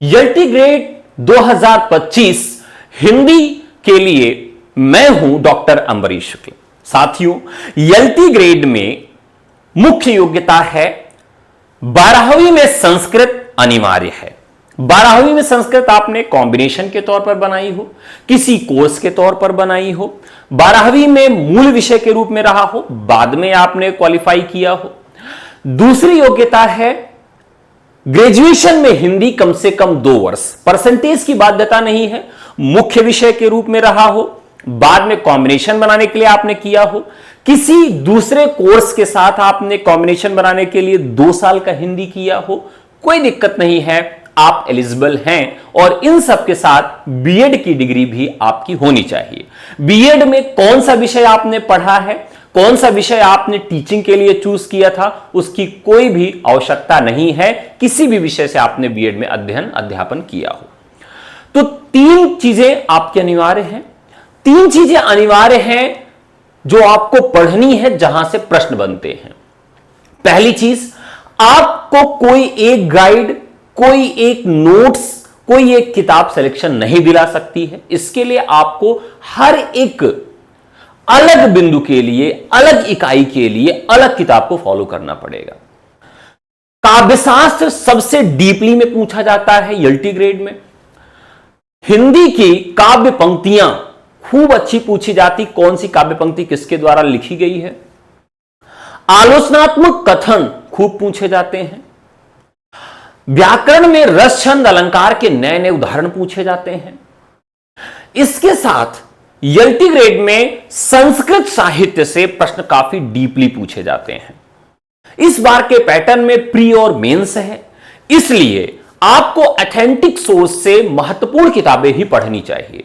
यल्टी grade 2025 Hindi के लिए मैं हूं डॉक्टर अंबरीश शुक्ल। साथियों, यल्टी ग्रेड में मुख्य योग्यता है 12वीं में संस्कृत अनिवार्य है। 12वीं में संस्कृत आपने कॉम्बिनेशन के तौर पर बनाई हो, किसी कोर्स के तौर पर बनाई हो, 12वीं में मूल विषय के रूप में रहा हो, बाद में आपने क्वालिफाई किया हो। दूसरी योग्यता है ग्रेजुएशन में हिंदी कम से कम 2 वर्ष, परसेंटेज की बाध्यता नहीं है, मुख्य विषय के रूप में रहा हो, बाद में कॉम्बिनेशन बनाने के लिए आपने किया हो, किसी दूसरे कोर्स के साथ आपने कॉम्बिनेशन बनाने के लिए 2 साल का हिंदी किया हो, कोई दिक्कत नहीं है, आप एलिजिबल हैं। और इन सब के साथ बीएड की डिग्री भी आपकी होनी चाहिए। बीएड में कौन सा विषय आपने पढ़ा है, कौन सा विषय आपने टीचिंग के लिए चूज किया था, उसकी कोई भी आवश्यकता नहीं है। किसी भी विषय से आपने बीएड में अध्यापन किया हो तो 3 चीजें आपकी अनिवार्य हैं। 3 चीजें अनिवार्य हैं जो आपको पढ़नी है, जहां से प्रश्न बनते हैं। पहली चीज, आपको कोई एक गाइड, कोई एक नोट्स, कोई एक किताब सिलेक्शन नहीं दिला सकती है। इसके लिए आपको हर एक अलग बिंदु के लिए, अलग इकाई के लिए अलग किताब को फॉलो करना पड़ेगा। काव्यशास्त्र सबसे डीपली में पूछा जाता है यल्टी ग्रेड में। हिंदी की काव्य पंक्तियां खूब अच्छी पूछी जाती, कौन सी काव्य पंक्ति किसके द्वारा लिखी गई है। आलोचनात्मक कथन खूब पूछे जाते हैं। व्याकरण में रस, छंद, अलंकार के नए नए उदाहरण पूछे जाते हैं। इसके साथ यल्टी ग्रेड में संस्कृत साहित्य से प्रश्न काफी डीपली पूछे जाते हैं। इस बार के पैटर्न में प्री और मेंस है, इसलिए आपको ऑथेंटिक सोर्स से महत्वपूर्ण किताबें ही पढ़नी चाहिए।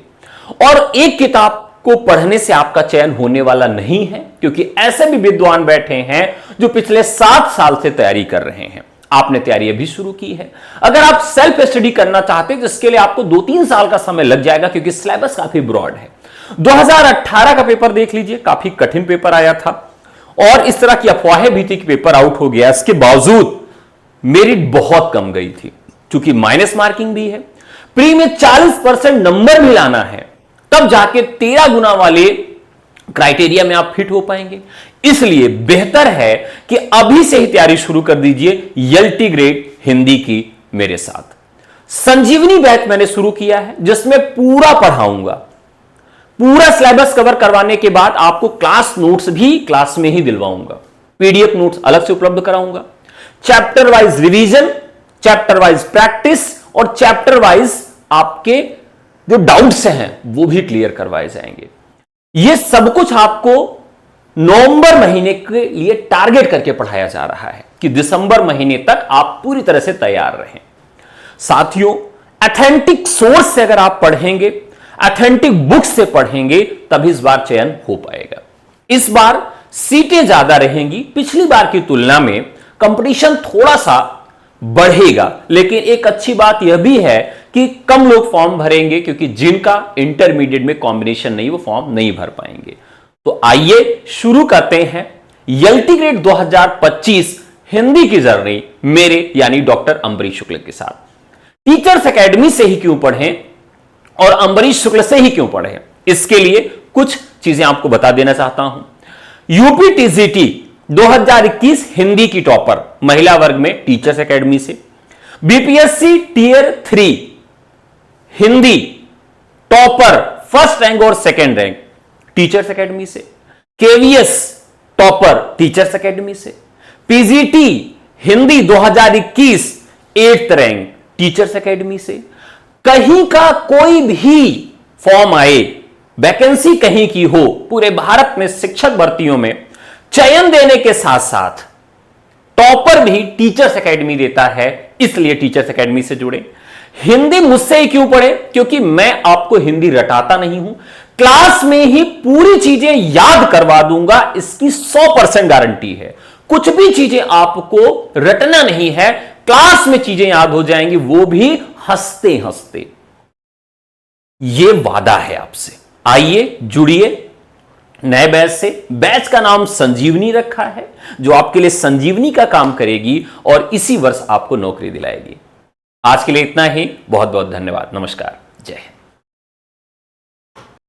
और एक किताब को पढ़ने से आपका चयन होने वाला नहीं है, क्योंकि ऐसे भी विद्वान बैठे हैं जो पिछले 7 साल से तैयारी कर रहे हैं। आपने तैयारी अभी शुरू की है। अगर आप सेल्फ स्टडी करना चाहते हैं तो इसके लिए आपको 2-3 साल का समय लग जाएगा, क्योंकि सिलेबस काफी ब्रॉड है। 2018 का पेपर देख लीजिए, काफी कठिन पेपर आया था और इस तरह की अफवाहें भी थी कि पेपर आउट हो गया। इसके बावजूद मेरिट बहुत कम गई थी, क्योंकि माइनस मार्किंग भी है। प्री में 40% नंबर भी लाना है, तब जाके 13 गुना वाले क्राइटेरिया में आप फिट हो पाएंगे। इसलिए बेहतर है कि अभी से ही तैयारी शुरू कर दीजिए यल्टी ग्रेड हिंदी की मेरे साथ। संजीवनी बैच मैंने शुरू किया है, जिसमें पूरा पढ़ाऊंगा। पूरा सिलेबस कवर करवाने के बाद आपको क्लास नोट्स भी क्लास में ही दिलवाऊंगा, पीडीएफ नोट्स अलग से उपलब्ध कराऊंगा। Chapter wise revision, chapter wise practice और चैप्टर वाइज आपके जो डाउट्स हैं वो भी क्लियर करवाए जाएंगे। यह सब कुछ आपको नवंबर महीने के लिए टारगेट करके पढ़ाया जा रहा है कि दिसंबर महीने तक आप पूरी तरह से तैयार रहें। साथियों, ऑथेंटिक सोर्स से अगर आप पढ़ेंगे, ऑथेंटिक बुक से पढ़ेंगे, तभी इस बार चयन हो पाएगा। इस बार सीटें ज्यादा रहेंगी, पिछली बार की तुलना में कंपटीशन थोड़ा सा बढ़ेगा। लेकिन एक अच्छी बात यह भी है कि कम लोग फॉर्म भरेंगे, क्योंकि जिनका इंटरमीडिएट में कॉम्बिनेशन नहीं, वो फॉर्म नहीं भर पाएंगे। तो आइए शुरू करते हैं यल्टी ग्रेड 2025 हिंदी की जर्नी मेरे यानी डॉक्टर अंबरीश शुक्ल के साथ। टीचर्स एकेडमी से ही क्यों पढ़ें और अंबरीश शुक्ल से ही क्यों पढ़ें, इसके लिए कुछ चीजें आपको बता देना चाहता हूं। यूपी टीजीटी 2021 हिंदी की टॉपर महिला वर्ग में टीचर्स एकेडमी से, BPSC tier 3 Hindi topper first rank और सेकेंड रैंक टीचर्स एकेडमी से, केवीएस टॉपर टीचर्स एकेडमी से, PGT Hindi 2021 8th rank teachers academy से। कहीं का कोई भी फॉर्म आए, वैकेंसी कहीं की हो, पूरे भारत में शिक्षक भर्तियों में चयन देने के साथ साथ टॉपर भी टीचर्स एकेडमी देता है, इसलिए टीचर्स एकेडमी से जुड़े। हिंदी मुझसे ही क्यों पढ़े, क्योंकि मैं आपको हिंदी रटाता नहीं हूं, क्लास में ही पूरी चीजें याद करवा दूंगा, इसकी 100% गारंटी है। कुछ भी चीजें आपको रटना नहीं है, क्लास में चीजें याद हो जाएंगी, वो भी हंसते हंसते। यह वादा है आपसे। आइए जुड़िए नए बैच से। बैच का नाम संजीवनी रखा है, जो आपके लिए संजीवनी का काम करेगी और इसी वर्ष आपको नौकरी दिलाएगी। आज के लिए इतना ही। बहुत बहुत धन्यवाद। नमस्कार। जय हिंद।